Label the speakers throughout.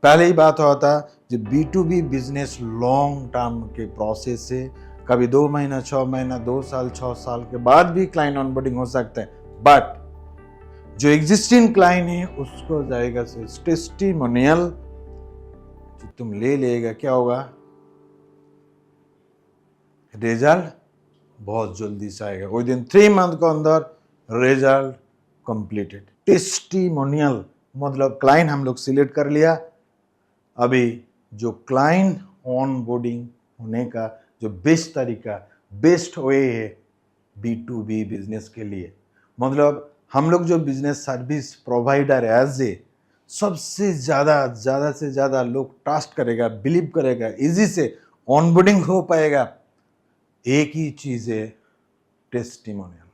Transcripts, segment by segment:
Speaker 1: पहले ही बात हुआ था जो B2B बिजनेस लॉन्ग टर्म के प्रोसेस से कभी 2 महीना 6 महीना 2 साल 6 साल के बाद भी क्लाइंट ऑनबोर्डिंग हो सकते हैं, बट जो एग्जिस्टिंग क्लाइंट है उसको जाएगा टेस्टिमोनियल जो तुम ले लेगा, क्या होगा, रिजल्ट बहुत जल्दी से आएगा, विद इन 3 मंथ के अंदर रिजल्ट कंप्लीटेड। टेस्टिमोनियल मतलब क्लाइंट हम लोग सिलेक्ट कर लिया, अभी जो क्लाइंट ऑनबोर्डिंग होने का जो बेस्ट तरीका, बेस्ट वे है B2B बिजनेस के लिए, मतलब हम लोग जो business service provider as a सबसे ज़्यादा से ज़्यादा लोग ट्रस्ट करेगा, बिलीव करेगा, इजी से ऑनबोर्डिंग हो पाएगा, एक ही चीज़ है, टेस्टिमोनियल।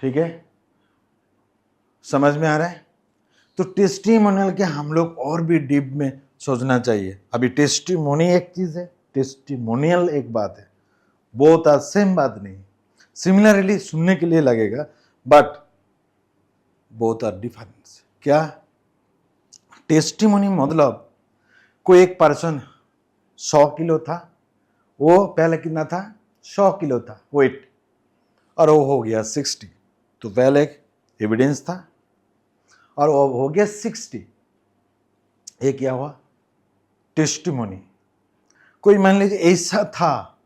Speaker 1: ठीक है, समझ में आ रहा है? तो टेस्टिमोनियल के हम लोग और भी डीप में सोचना चाहिए। अभी टेस्टिमोनी एक चीज़ है, टेस्टिमोनियल एक बात है, बोथ आर सेम बात नहीं, सिमिलरली सुनने के लिए लगेगा बट बोथ आर डिफरेंस। क्या? टेस्टिमोनी मतलब कोई एक पर्सन 100 किलो था, वो पहले कितना था, 100 किलो था वेट, और वो हो गया 60, तो पहले एक एविडेंस था और वो हो गया 60, ये क्या हुआ, टेस्टिमोनी। कोई मान लीजिए ऐसा था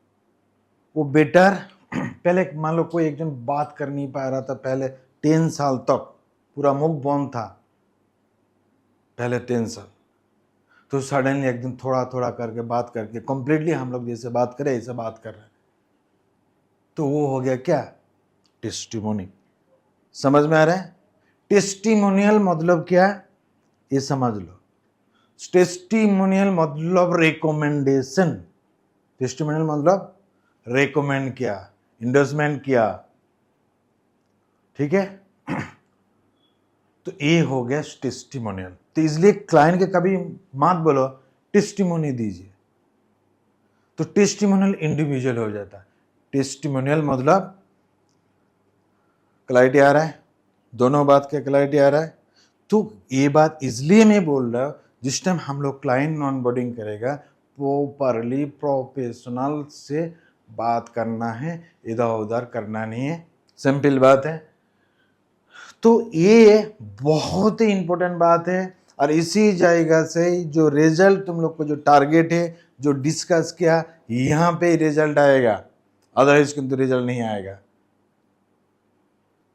Speaker 1: वो बेटर, पहले मान लो कोई एक जन बात कर नहीं पा रहा था, पहले 10 साल तक पूरा मुख बंद था, पहले 10 साल, तो सडनली एक दिन थोड़ा थोड़ा करके बात करके कंप्लीटली हम लोग जैसे बात करें ऐसे बात कर रहे हैं, तो वो हो गया क्या, टेस्टिमोनी। समझ में आ रहा है? टेस्टिमोनियल मतलब क्या, ये समझ लो। टेस्टिमोनियल मतलब रिकमेंडेशन, टेस्टिमोनियल मतलब रेकमेंड किया, इंडोर्समेंट किया, ठीक है। तो ये हो गया टेस्टिमोनियल। तो इसलिए क्लाइंट के कभी मत बोलो टेस्टिमोनी दीजिए, तो टेस्टिमोनियल इंडिविजुअल हो जाता है। टेस्टिमोनियल मतलब क्लैरिटी आ रहा है, दोनों बात का क्लैरिटी आ रहा है। तो ये बात इसलिए मैं बोल रहा हूँ, जिस टाइम हम लोग क्लाइंट ऑनबोर्डिंग करेगा प्रॉपरली प्रोफेशनल से बात करना है, इधर उधर करना नहीं है, सिंपल बात है। तो ये बहुत ही इंपॉर्टेंट बात है, और इसी जगह से जो रिजल्ट तुम लोग को जो टारगेट है जो डिस्कस किया, यहाँ पे रिजल्ट आएगा, अदरवाइज किंतु रिजल्ट नहीं आएगा।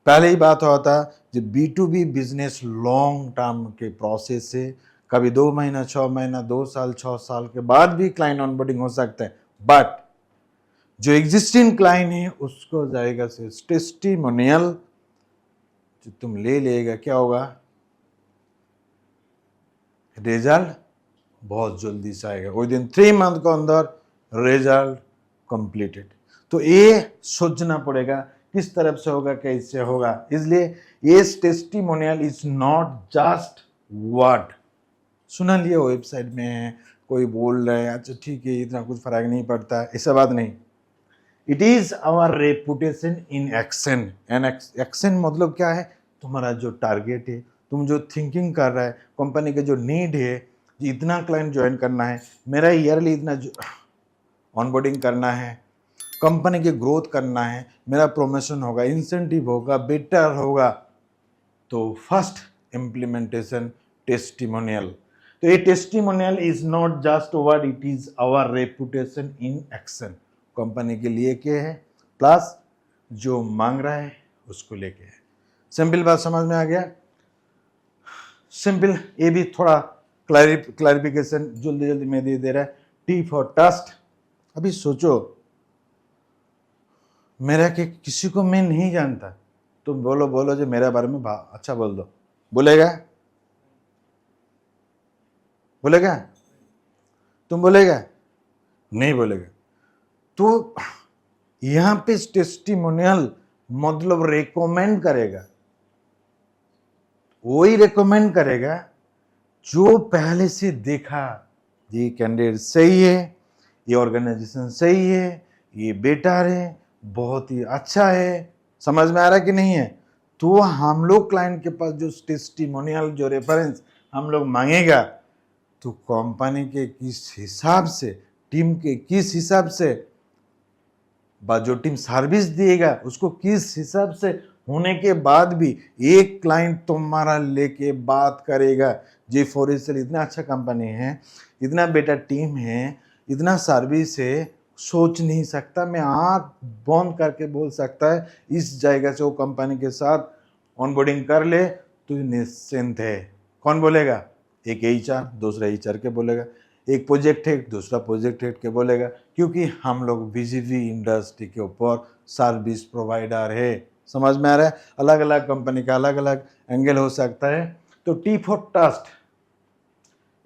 Speaker 1: पहले ही बात हुआ था जो B2B बिजनेस लॉन्ग टर्म के प्रोसेस से कभी 2 महीना 6 महीना 2 साल 6 साल के बाद भी क्लाइंट ऑनबोर्डिंग हो सकते हैं, बट जो एग्जिस्टिंग क्लाइंट है उसको जाएगा से टेस्टिमोनियल जो तुम ले लेगा, क्या होगा, रिजल्ट बहुत जल्दी से आएगा, विद इन 3 मंथ के अंदर रिजल्ट कंप्लीटेड। तो ये सोचना पड़ेगा किस तरफ से होगा, कैसे होगा। इसलिए ये testimonial is not just word, सुना लिया वेबसाइट में है, कोई बोल रहा है, अच्छा ठीक है इतना कुछ फर्क नहीं पड़ता, ऐसा बात नहीं। It is our reputation in action. And action मतलब क्या है, तुम्हारा जो टारगेट है, तुम जो थिंकिंग कर रहा है, कंपनी के जो नीड है, इतना क्लाइंट ज्वाइन करना है, मेरा ईयरली इतना ऑनबोर्डिंग करना है, कंपनी की ग्रोथ करना है, मेरा प्रमोशन होगा, इंसेंटिव होगा, बेटर होगा, तो फर्स्ट इम्प्लीमेंटेशन टेस्टिमोनियल। तो ये testimonial is not just word, it is our reputation in action. Company के लिए क्या है, प्लस जो मांग रहा है उसको लेके है। सिंपल बात समझ में आ गया? सिंपल, ये भी थोड़ा क्लैरिफिकेशन जल्दी जल्दी में दे रहा है। T for trust. अभी सोचो, मेरा कि किसी को मैं नहीं जानता, तुम बोलो बोलो जो मेरे बारे में अच्छा बोल दो, बोलेगा? बोलेगा? तुम बोलेगा? नहीं बोलेगा। तो यहां पे टेस्टिमोनियल मतलब रेकमेंड करेगा, वही रेकमेंड करेगा जो पहले से देखा, ये कैंडिडेट सही है, ये ऑर्गेनाइजेशन सही है, ये बेटर है, बहुत ही अच्छा है। समझ में आ रहा है कि नहीं है? तो हम लोग क्लाइंट के पास जो टेस्टिमोनियल जो रेफरेंस हम लोग मांगेगा तो कंपनी के किस हिसाब से, टीम के किस हिसाब से, जो टीम सर्विस देगा उसको किस हिसाब से होने के बाद भी एक क्लाइंट तुम्हारा लेके बात करेगा। G4ECL इतना अच्छा कंपनी है, इतना बेटा टीम है, इतना सर्विस है, सोच नहीं सकता। मैं आँख बंद करके बोल सकता है इस जगह से वो कंपनी के साथ ऑनबोर्डिंग कर ले तो निश्चिंत है। कौन बोलेगा? एक HR दूसरा HR के बोलेगा, एक प्रोजेक्ट हेड दूसरा प्रोजेक्ट हेड के बोलेगा, क्योंकि हम लोग बीजीवी इंडस्ट्री के ऊपर सर्विस प्रोवाइडर है। समझ में आ रहा है? अलग अलग कंपनी का अलग अलग एंगल हो सकता है। तो T फॉर ट्रस्ट,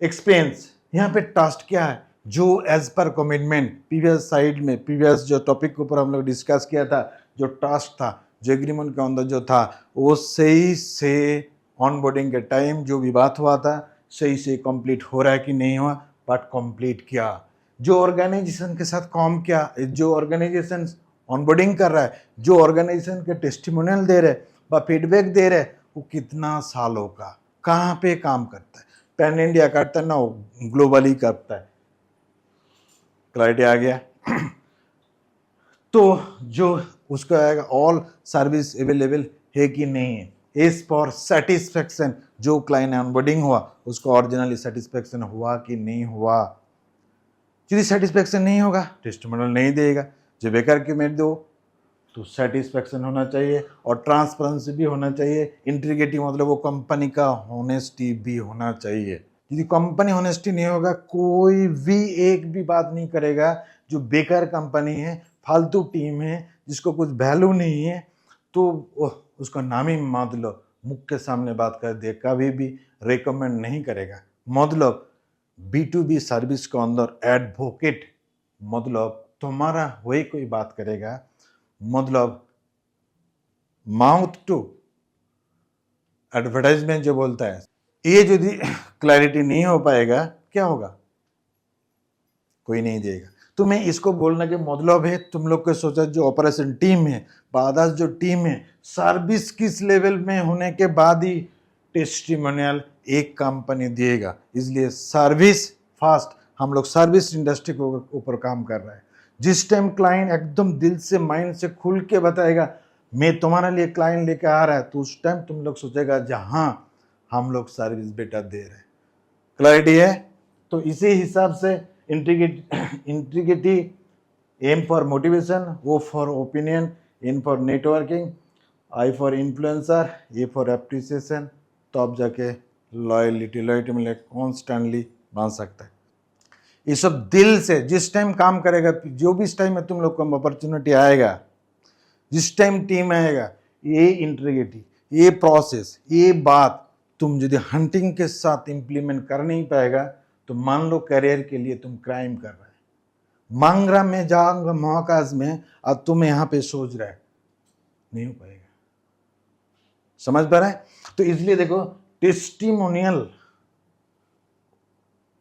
Speaker 1: एक्सपेंस। यहाँ पे ट्रस्ट क्या है? जो एज पर कमिटमेंट प्रीवियस साइड में, प्रीवियस जो टॉपिक के ऊपर हम लोग डिस्कस किया था, जो ट्रस्ट था, जो एग्रीमेंट के अंदर जो था, वो सही से ऑनबोर्डिंग के टाइम जो भी बात हुआ था सही से कंप्लीट हो रहा है कि नहीं हुआ, बट कंप्लीट किया। जो ऑर्गेनाइजेशन के साथ काम किया, जो ऑर्गेनाइजेशन ऑनबोर्डिंग कर रहा है, जो ऑर्गेनाइजेशन के टेस्टिमोनियल दे रहे व फीडबैक दे रहे, वो कितना सालों का कहाँ पे काम करता है, पैन इंडिया करता है ना, वो ग्लोबली करता है। क्लैरिटी आ गया? तो जो उसका आएगा ऑल सर्विस अवेलेबल है कि नहीं है, एज फॉर सेटिस्फेक्शन, जो क्लाइंट ऑनबोर्डिंग हुआ उसको ओरिजिनली सेटिस्फेक्शन हुआ कि नहीं हुआ। यदि सेटिस्फेक्शन नहीं होगा टेस्टिमोनियल नहीं देगा। जो बेकार की मेट दो तो सेटिस्फेक्शन होना चाहिए और ट्रांसपेरेंसी भी होना चाहिए। इंटीग्रिटी मतलब वो कंपनी का होनेस्टी भी होना चाहिए। यदि कंपनी होनेस्टी नहीं होगा, कोई भी एक भी बात नहीं करेगा। जो बेकार कंपनी है, फालतू टीम है, जिसको कुछ वैल्यू नहीं है, तो उसका नाम ही मत लो, मुख के सामने बात कर दे, कभी भी रेकमेंड नहीं करेगा। मतलब B2B सर्विस के अंदर एडवोकेट, मतलब तुम्हारा वही कोई बात करेगा, मतलब माउथ टू एडवर्टाइजमेंट जो बोलता है, ये यदि क्लैरिटी नहीं हो पाएगा, क्या होगा? कोई नहीं देगा। तो मैं इसको बोलने के मतलब है, तुम लोग के सोचा जो ऑपरेशन टीम है, बादास जो टीम है, सर्विस किस लेवल में होने के बाद ही टेस्टिमोनियल एक कंपनी देगा। इसलिए सर्विस फास्ट, हम लोग सर्विस इंडस्ट्री के ऊपर काम कर रहे हैं। जिस टाइम क्लाइंट एकदम दिल से, माइंड से खुल के बताएगा मैं तुम्हारे लिए क्लाइंट लेके आ रहा है, तो उस टाइम तुम लोग सोचेगा जहां हम लोग सर्विस बेटा दे रहे हैं। क्लैरिटी है? तो इसी हिसाब से integrity, M for motivation, O for opinion, N for networking, I for influencer, A for appreciation, तो अब जाके लॉयलिटी में कॉन्स्टेंटली बांध सकता है। ये सब दिल से जिस टाइम काम करेगा, जो भी इस टाइम में तुम लोग को अपॉर्चुनिटी आएगा, जिस टाइम टीम आएगा, ये इंटीग्रिटी, ये प्रोसेस, ये बात तुम यदि हंटिंग के साथ इंप्लीमेंट कर नहीं पाएगा, तो मान लो करियर के लिए तुम क्राइम कर रहे हैं, मांगरा में जाऊंगा महाकाश में, और तुम यहाँ पे सोच रहे, नहीं हो पाएगा। समझ पा रहा है? तो इसलिए देखो, टेस्टिमोनियल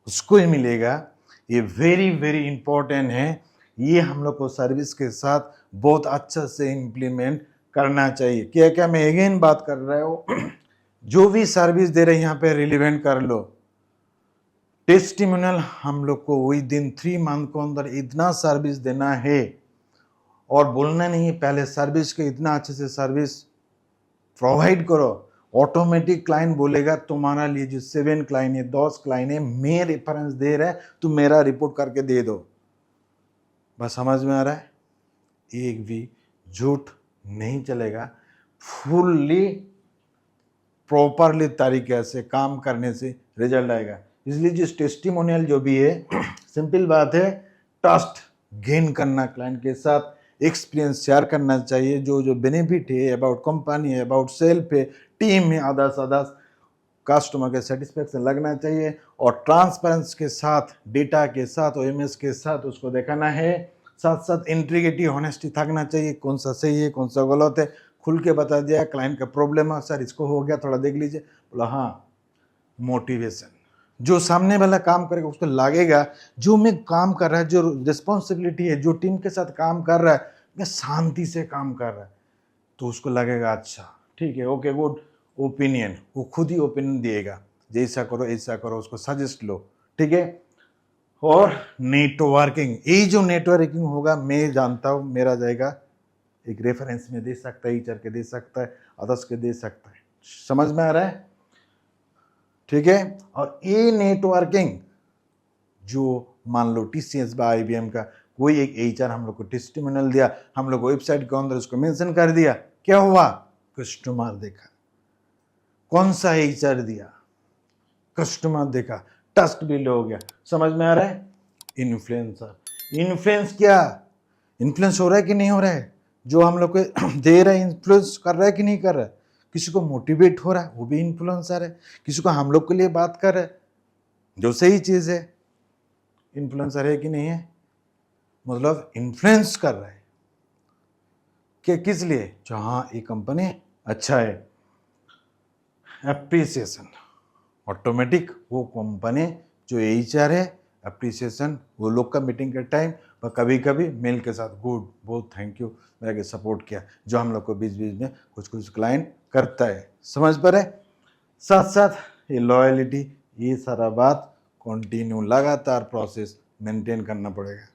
Speaker 1: उसको ही मिलेगा, ये वेरी वेरी इंपॉर्टेंट है। ये हम लोग को सर्विस के साथ बहुत अच्छा से इंप्लीमेंट करना चाहिए। क्या क्या मैं अगेन बात कर रहा हूँ, जो भी सर्विस दे रहे हैं यहाँ पे रिलेवेंट कर लो। टेस्टिमोनियल हम लोग को विद इन 3 मंथ के अंदर इतना सर्विस देना है, और बोलना नहीं पहले सर्विस के इतना अच्छे से सर्विस प्रोवाइड करो। ऑटोमेटिक क्लाइंट बोलेगा तुम्हारा लिए जो 7 क्लाइंट है, 10 क्लाइंट है, मैं रेफरेंस दे रहा है, तुम मेरा रिपोर्ट करके दे दो। बस समझ में आ रहा है? एक भी झूठ नहीं चलेगा। फुल्ली प्रॉपरली तरीके से काम करने से रिजल्ट आएगा। इसलिए जिस टेस्टिमोनियल जो भी है, सिंपल बात है, ट्रस्ट गेन करना, क्लाइंट के साथ एक्सपीरियंस शेयर करना चाहिए, जो जो बेनिफिट है अबाउट कंपनी है, अबाउट सेल्फ है, टीम है, अदर्स कस्टमर के सेटिस्फेक्शन लगना चाहिए, और ट्रांसपेरेंस के साथ, डेटा के साथ, OMS के साथ उसको दिखाना है। साथ साथ इंटीग्रिटी, ऑनेस्टी थकना चाहिए, कौन सा सही है कौन सा गलत है, खुल के बता दिया। क्लाइंट का प्रॉब्लम है, सर इसको हो गया, थोड़ा देख लीजिए, बोला हाँ। मोटिवेशन, जो सामने वाला काम करेगा उसको लगेगा जो मैं काम कर रहा है, जो रिस्पॉन्सिबिलिटी है, जो टीम के साथ काम कर रहा है, मैं शांति से काम कर रहा है, तो उसको लगेगा अच्छा ठीक है, ओके गुड ओपिनियन, वो खुद ही ओपिनियन दिएगा। जैसा करो ऐसा करो, उसको सजेस्ट लो, ठीक है। और नेटवर्किंग, ये जो नेटवर्किंग होगा मैं जानता हूँ मेरा जाएगा एक रेफरेंस में दे सकता है, एचआर के दे सकता है, अदर्स के दे सकता है, समझ में आ रहा है, ठीक है। और ये नेटवर्किंग जो मान लो TCS बा IBM का कोई एक एचआर हम लोग को टेस्टिमोनियल दिया, हम लोग वेबसाइट के अंदर उसको मेंशन कर दिया, क्या हुआ, कस्टमर देखा, कौन सा एचआर दिया, कस्टमर देखा, ट्रस्ट बिल्ड हो गया, समझ में आ रहा है। इन्फ्लुएंसर, इन्फ्लुएंस क्या, इन्फ्लुएंस हो रहा है कि नहीं हो रहा है, जो हम लोग को दे रहा है इन्फ्लुएंस कर रहा है कि नहीं कर रहा है, किसी को मोटिवेट हो रहा है वो भी इन्फ्लुएंसर है, किसी को हम लोग के लिए बात कर रहा है जो सही चीज है, इन्फ्लुएंसर है कि नहीं है, मतलब इन्फ्लुएंस कर रहा है कि किस लिए, जहां ये कंपनी अच्छा है, एप्रिसिएशन ऑटोमेटिक, वो कंपनी जो एचआर है एप्रिसिएशन, वो लोग का मीटिंग के टाइम और कभी कभी मेल के साथ गुड, बहुत थैंक यू मेरा के सपोर्ट किया, जो हम लोग को बीच बीच में कुछ कुछ क्लाइंट करता है, समझ पर है। साथ साथ ये लॉयलिटी, ये सारा बात कंटिन्यू लगातार प्रोसेस मेंटेन करना पड़ेगा।